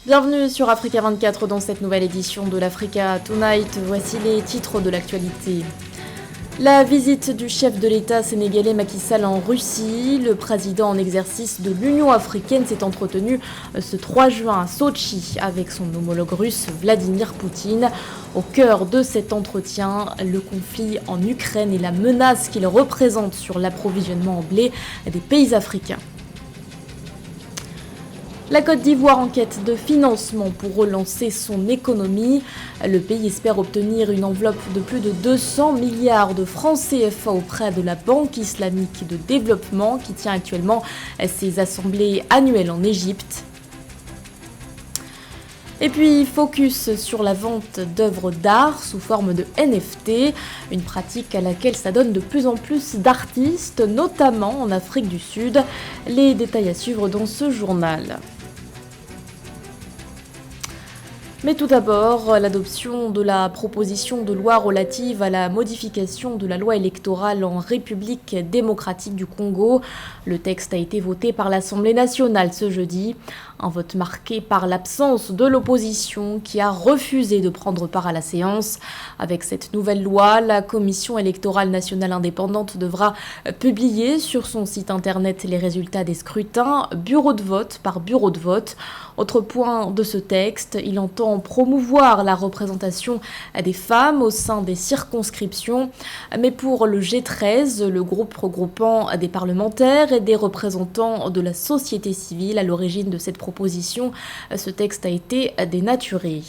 Bienvenue sur Africa 24 dans cette nouvelle édition de l'Africa Tonight. Voici les titres de l'actualité. La visite du chef de l'État sénégalais Macky Sall en Russie. Le président en exercice de l'Union africaine s'est entretenu ce 3 juin à Sotchi avec son homologue russe Vladimir Poutine. Au cœur de cet entretien, le conflit en Ukraine et la menace qu'il représente sur l'approvisionnement en blé des pays africains. La Côte d'Ivoire en quête de financement pour relancer son économie. Le pays espère obtenir une enveloppe de plus de 200 milliards de francs CFA auprès de la Banque islamique de développement qui tient actuellement ses assemblées annuelles en Égypte. Et puis, focus sur la vente d'œuvres d'art sous forme de NFT, une pratique à laquelle s'adonnent de plus en plus d'artistes, notamment en Afrique du Sud. Les détails à suivre dans ce journal. Mais tout d'abord, l'adoption de la proposition de loi relative à la modification de la loi électorale en République démocratique du Congo. Le texte a été voté par l'Assemblée nationale ce jeudi. Un vote marqué par l'absence de l'opposition qui a refusé de prendre part à la séance. Avec cette nouvelle loi, la Commission électorale nationale indépendante devra publier sur son site internet les résultats des scrutins, bureau de vote par bureau de vote. Autre point de ce texte, il entend promouvoir la représentation des femmes au sein des circonscriptions. Mais pour le G13, le groupe regroupant des parlementaires et des représentants de la société civile à l'origine de cette proposition, ce texte a été dénaturé.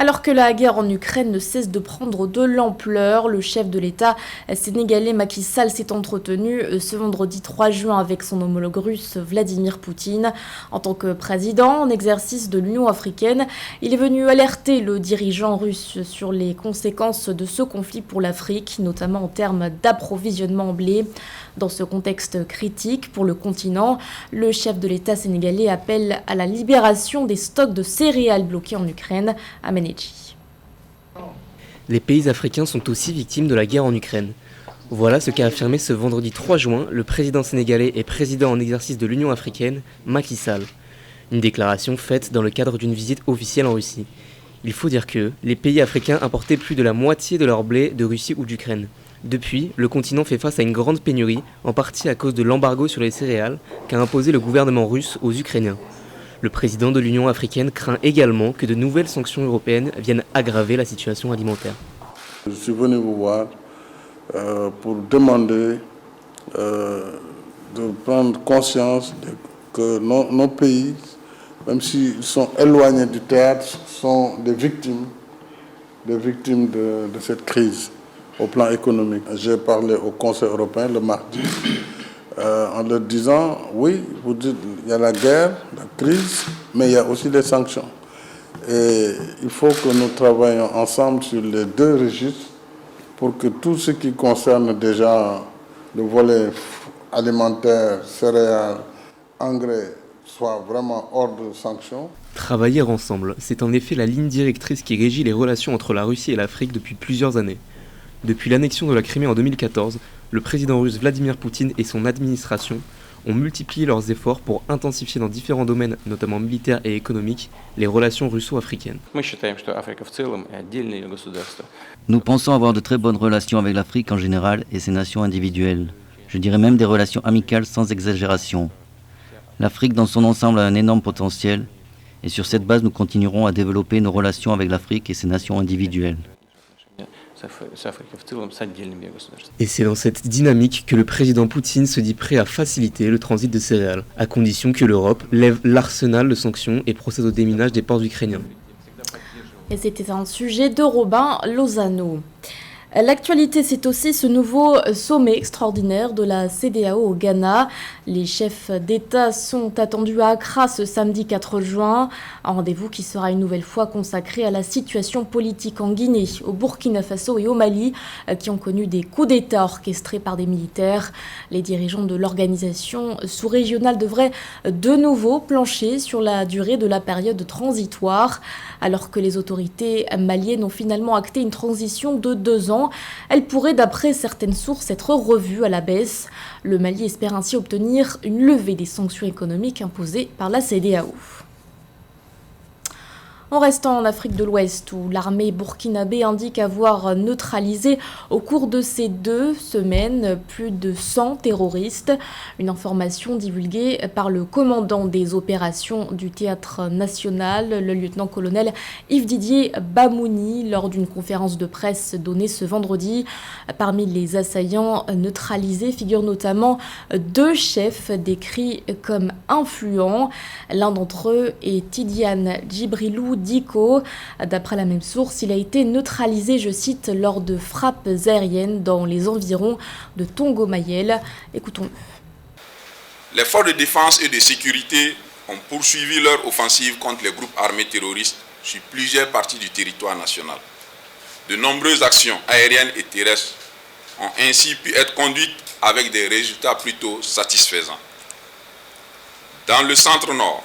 Alors que la guerre en Ukraine ne cesse de prendre de l'ampleur, le chef de l'État sénégalais Macky Sall s'est entretenu ce vendredi 3 juin avec son homologue russe Vladimir Poutine. En tant que président en exercice de l'Union africaine, il est venu alerter le dirigeant russe sur les conséquences de ce conflit pour l'Afrique, notamment en termes d'approvisionnement en blé. Dans ce contexte critique pour le continent, le chef de l'État sénégalais appelle à la libération des stocks de céréales bloqués en Ukraine à Ménéji. Les pays africains sont aussi victimes de la guerre en Ukraine. Voilà ce qu'a affirmé ce vendredi 3 juin le président sénégalais et président en exercice de l'Union africaine, Macky Sall. Une déclaration faite dans le cadre d'une visite officielle en Russie. Il faut dire que les pays africains importaient plus de la moitié de leur blé de Russie ou d'Ukraine. Depuis, le continent fait face à une grande pénurie, en partie à cause de l'embargo sur les céréales qu'a imposé le gouvernement russe aux Ukrainiens. Le président de l'Union africaine craint également que de nouvelles sanctions européennes viennent aggraver la situation alimentaire. Je suis venu vous voir pour demander de prendre conscience que nos pays, même s'ils sont éloignés du théâtre, sont des victimes de cette crise. Au plan économique, j'ai parlé au Conseil européen le mardi en leur disant, oui, vous dites, il y a la guerre, la crise, mais il y a aussi les sanctions. Et il faut que nous travaillions ensemble sur les deux registres pour que tout ce qui concerne déjà le volet alimentaire, céréales, engrais, soit vraiment hors de sanctions. Travailler ensemble, c'est en effet la ligne directrice qui régit les relations entre la Russie et l'Afrique depuis plusieurs années. Depuis l'annexion de la Crimée en 2014, le président russe Vladimir Poutine et son administration ont multiplié leurs efforts pour intensifier dans différents domaines, notamment militaires et économiques, les relations russo-africaines. Nous pensons avoir de très bonnes relations avec l'Afrique en général et ses nations individuelles. Je dirais même des relations amicales sans exagération. L'Afrique dans son ensemble a un énorme potentiel et sur cette base nous continuerons à développer nos relations avec l'Afrique et ses nations individuelles. Et c'est dans cette dynamique que le président Poutine se dit prêt à faciliter le transit de céréales, à condition que l'Europe lève l'arsenal de sanctions et procède au déminage des ports ukrainiens. Et c'était un sujet de Robin Lozano. L'actualité, c'est aussi ce nouveau sommet extraordinaire de la CEDEAO au Ghana. Les chefs d'État sont attendus à Accra ce samedi 4 juin. Un rendez-vous qui sera une nouvelle fois consacré à la situation politique en Guinée, au Burkina Faso et au Mali, qui ont connu des coups d'État orchestrés par des militaires. Les dirigeants de l'organisation sous-régionale devraient de nouveau plancher sur la durée de la période transitoire, alors que les autorités maliennes ont finalement acté une transition de 2 ans. Elle pourrait, d'après certaines sources, être revue à la baisse. Le Mali espère ainsi obtenir une levée des sanctions économiques imposées par la CEDEAO. En restant en Afrique de l'Ouest, où l'armée burkinabé indique avoir neutralisé au cours de ces 2 semaines plus de 100 terroristes. Une information divulguée par le commandant des opérations du Théâtre national, le lieutenant-colonel Yves-Didier Bamouni, lors d'une conférence de presse donnée ce vendredi. Parmi les assaillants neutralisés figurent notamment 2 chefs décrits comme influents. L'un d'entre eux est Tidiane Djibrilou Diko. D'après la même source, il a été neutralisé, je cite, lors de frappes aériennes dans les environs de Tongo-Mayel. Écoutons-le. Les forces de défense et de sécurité ont poursuivi leur offensive contre les groupes armés terroristes sur plusieurs parties du territoire national. De nombreuses actions aériennes et terrestres ont ainsi pu être conduites avec des résultats plutôt satisfaisants. Dans le centre-nord,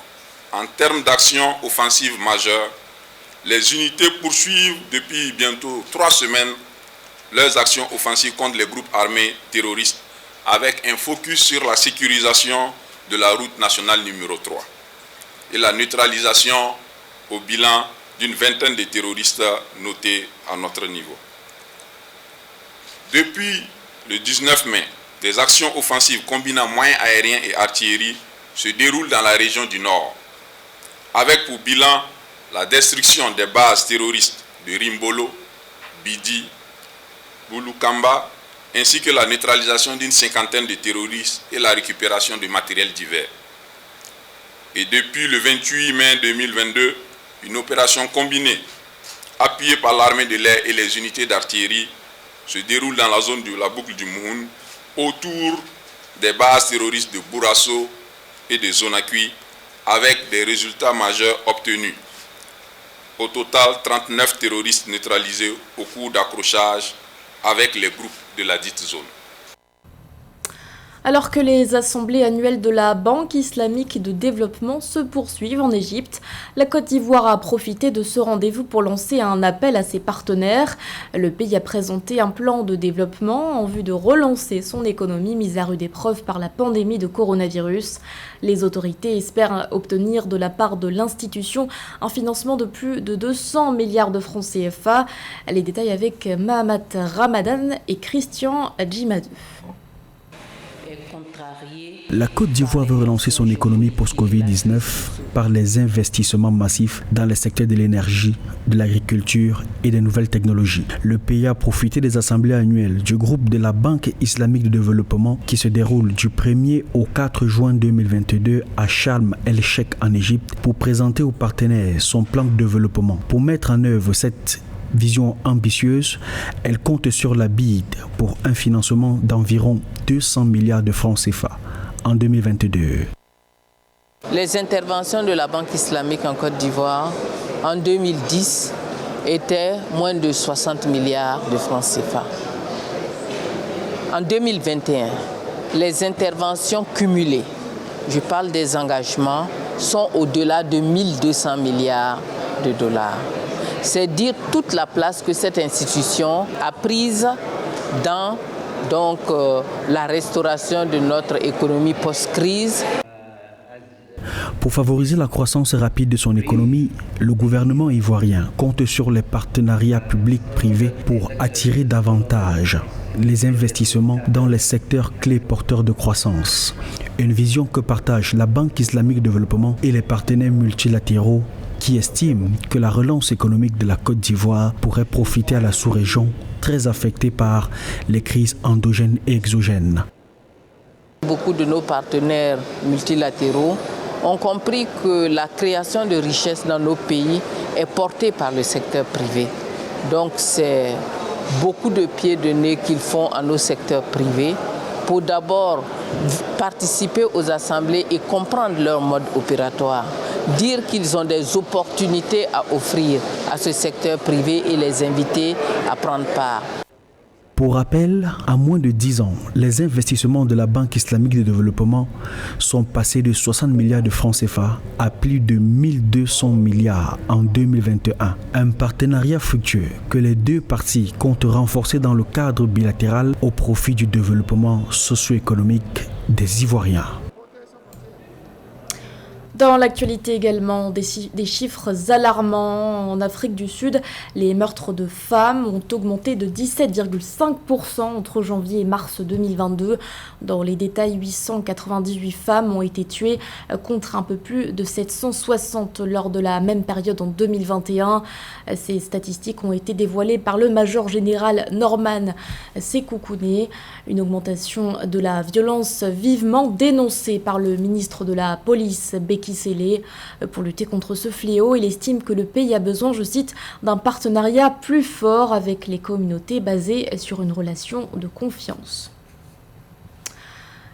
en termes d'actions offensives majeures, les unités poursuivent depuis bientôt 3 semaines leurs actions offensives contre les groupes armés terroristes avec un focus sur la sécurisation de la route nationale numéro 3 et la neutralisation au bilan d'une vingtaine de terroristes notés à notre niveau. Depuis le 19 mai, des actions offensives combinant moyens aériens et artillerie se déroulent dans la région du Nord, avec pour bilan la destruction des bases terroristes de Rimbolo, Bidi, Boulukamba, ainsi que la neutralisation d'une 50aine de terroristes et la récupération de matériel divers. Et depuis le 28 mai 2022, une opération combinée, appuyée par l'armée de l'air et les unités d'artillerie, se déroule dans la zone de la boucle du Moun, autour des bases terroristes de Bourasso et de Zonakui, avec des résultats majeurs obtenus. Au total, 39 terroristes neutralisés au cours d'accrochage avec les groupes de la dite zone. Alors que les assemblées annuelles de la Banque islamique de développement se poursuivent en Égypte, la Côte d'Ivoire a profité de ce rendez-vous pour lancer un appel à ses partenaires. Le pays a présenté un plan de développement en vue de relancer son économie mise à rude épreuve par la pandémie de coronavirus. Les autorités espèrent obtenir de la part de l'institution un financement de plus de 200 milliards de francs CFA. Les détails avec Mahamat Ramadan et Christian Djimadou. La Côte d'Ivoire veut relancer son économie post-Covid-19 par les investissements massifs dans les secteurs de l'énergie, de l'agriculture et des nouvelles technologies. Le pays a profité des assemblées annuelles du groupe de la Banque islamique de développement qui se déroule du 1er au 4 juin 2022 à Sharm el-Sheikh en Égypte pour présenter aux partenaires son plan de développement. Pour mettre en œuvre cette vision ambitieuse, elle compte sur la BID pour un financement d'environ 200 milliards de francs CFA en 2022. Les interventions de la Banque islamique en Côte d'Ivoire en 2010 étaient moins de 60 milliards de francs CFA. En 2021, les interventions cumulées, je parle des engagements, sont au-delà de 1200 milliards de dollars. C'est dire toute la place que cette institution a prise dans la restauration de notre économie post-crise. Pour favoriser la croissance rapide de son économie, le gouvernement ivoirien compte sur les partenariats publics-privés pour attirer davantage les investissements dans les secteurs clés porteurs de croissance. Une vision que partagent la Banque islamique de développement et les partenaires multilatéraux qui estiment que la relance économique de la Côte d'Ivoire pourrait profiter à la sous-région très affectée par les crises endogènes et exogènes. Beaucoup de nos partenaires multilatéraux ont compris que la création de richesses dans nos pays est portée par le secteur privé. Donc c'est beaucoup de pieds de nez qu'ils font à nos secteurs privés pour d'abord participer aux assemblées et comprendre leur mode opératoire, dire qu'ils ont des opportunités à offrir à ce secteur privé et les inviter à prendre part. Pour rappel, en moins de 10 ans, les investissements de la Banque islamique de développement sont passés de 60 milliards de francs CFA à plus de 1200 milliards en 2021. Un partenariat fructueux que les deux parties comptent renforcer dans le cadre bilatéral au profit du développement socio-économique des Ivoiriens. Dans l'actualité également, des chiffres alarmants. En Afrique du Sud, les meurtres de femmes ont augmenté de 17,5% entre janvier et mars 2022. Dans les détails, 898 femmes ont été tuées contre un peu plus de 760 lors de la même période en 2021. Ces statistiques ont été dévoilées par le major général Norman Sekoukoune. Une augmentation de la violence vivement dénoncée par le ministre de la Police, Beki Sele. Pour lutter contre ce fléau, il estime que le pays a besoin, je cite, d'un partenariat plus fort avec les communautés basé sur une relation de confiance.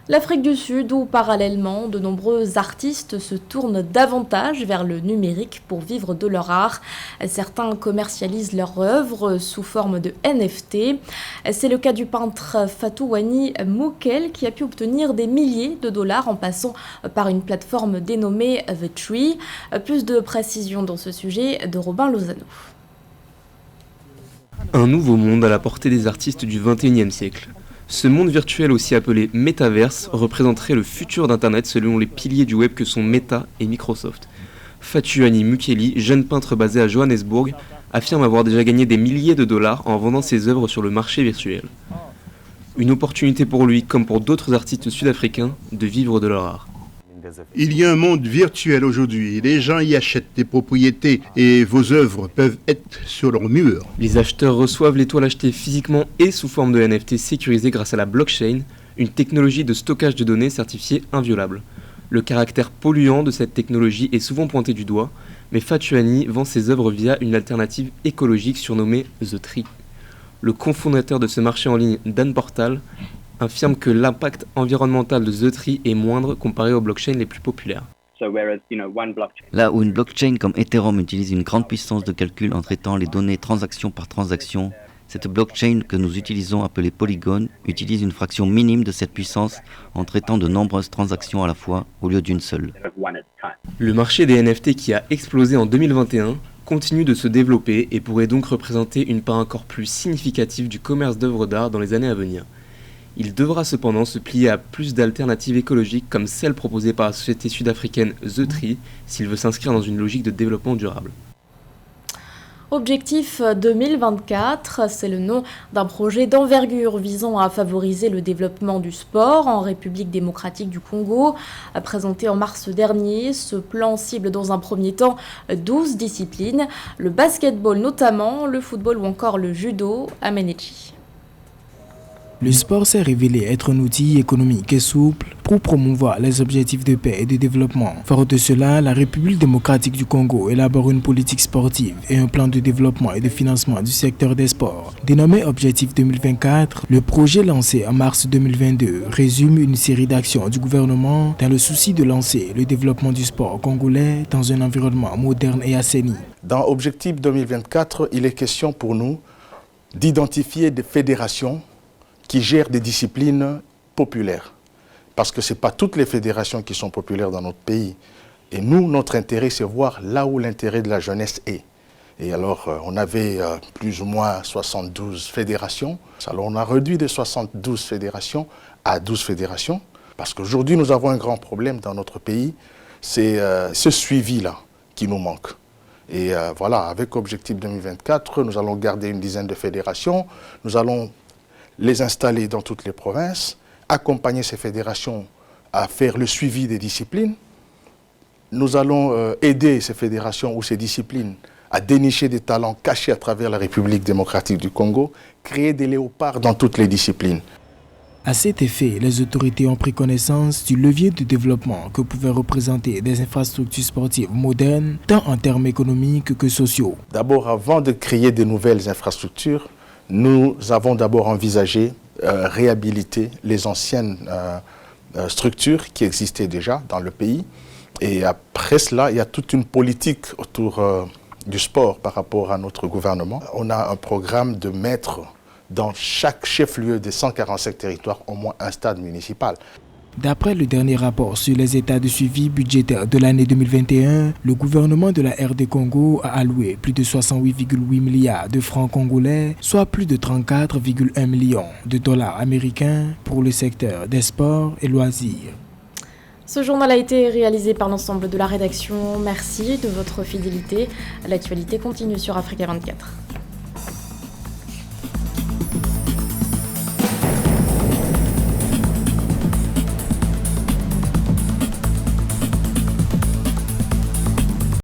L'Afrique du Sud, où parallèlement, de nombreux artistes se tournent davantage vers le numérique pour vivre de leur art. Certains commercialisent leurs œuvres sous forme de NFT. C'est le cas du peintre Fatouani Moukel qui a pu obtenir des milliers de dollars en passant par une plateforme dénommée The Tree. Plus de précisions dans ce sujet de Robin Lozano. Un nouveau monde à la portée des artistes du XXIe siècle. Ce monde virtuel, aussi appelé Metaverse, représenterait le futur d'Internet selon les piliers du web que sont Meta et Microsoft. Fatouani Mukeli, jeune peintre basé à Johannesburg, affirme avoir déjà gagné des milliers de dollars en vendant ses œuvres sur le marché virtuel. Une opportunité pour lui, comme pour d'autres artistes sud-africains, de vivre de leur art. Il y a un monde virtuel aujourd'hui. Les gens y achètent des propriétés et vos œuvres peuvent être sur leur mur. Les acheteurs reçoivent les toiles achetées physiquement et sous forme de NFT sécurisées grâce à la blockchain, une technologie de stockage de données certifiée inviolable. Le caractère polluant de cette technologie est souvent pointé du doigt, mais Fatouani vend ses œuvres via une alternative écologique surnommée The Tree. Le cofondateur de ce marché en ligne, Dan Portal, affirme que l'impact environnemental de The Tree est moindre comparé aux blockchains les plus populaires. Là où une blockchain comme Ethereum utilise une grande puissance de calcul en traitant les données transaction par transaction, cette blockchain que nous utilisons appelée Polygon utilise une fraction minime de cette puissance en traitant de nombreuses transactions à la fois au lieu d'une seule. Le marché des NFT qui a explosé en 2021 continue de se développer et pourrait donc représenter une part encore plus significative du commerce d'œuvres d'art dans les années à venir. Il devra cependant se plier à plus d'alternatives écologiques comme celle proposée par la société sud-africaine The Tree s'il veut s'inscrire dans une logique de développement durable. Objectif 2024, c'est le nom d'un projet d'envergure visant à favoriser le développement du sport en République démocratique du Congo. Présenté en mars dernier, ce plan cible dans un premier temps 12 disciplines, le basketball notamment, le football ou encore le judo à Menechi. Le sport s'est révélé être un outil économique et souple pour promouvoir les objectifs de paix et de développement. Fort de cela, la République démocratique du Congo élabore une politique sportive et un plan de développement et de financement du secteur des sports. Dénommé Objectif 2024, le projet lancé en mars 2022 résume une série d'actions du gouvernement dans le souci de lancer le développement du sport congolais dans un environnement moderne et assaini. Dans Objectif 2024, il est question pour nous d'identifier des fédérations qui gèrent des disciplines populaires. Parce que ce n'est pas toutes les fédérations qui sont populaires dans notre pays. Et nous, notre intérêt, c'est voir là où l'intérêt de la jeunesse est. Et alors, on avait plus ou moins 72 fédérations. Alors, on a réduit de 72 fédérations à 12 fédérations. Parce qu'aujourd'hui, nous avons un grand problème dans notre pays. C'est ce suivi-là qui nous manque. Et voilà, avec Objectif 2024, nous allons garder une dizaine de fédérations. Nous allons les installer dans toutes les provinces, accompagner ces fédérations à faire le suivi des disciplines. Nous allons aider ces fédérations ou ces disciplines à dénicher des talents cachés à travers la République démocratique du Congo, créer des léopards dans toutes les disciplines. À cet effet, les autorités ont pris connaissance du levier de développement que pouvaient représenter des infrastructures sportives modernes, tant en termes économiques que sociaux. D'abord, avant de créer de nouvelles infrastructures, nous avons d'abord envisagé réhabiliter les anciennes structures qui existaient déjà dans le pays. Et après cela, il y a toute une politique autour du sport par rapport à notre gouvernement. On a un programme de mettre dans chaque chef-lieu des 145 territoires au moins un stade municipal. D'après le dernier rapport sur les états de suivi budgétaire de l'année 2021, le gouvernement de la RD Congo a alloué plus de 68,8 milliards de francs congolais, soit plus de 34,1 millions de dollars américains pour le secteur des sports et loisirs. Ce journal a été réalisé par l'ensemble de la rédaction. Merci de votre fidélité. L'actualité continue sur Africa 24.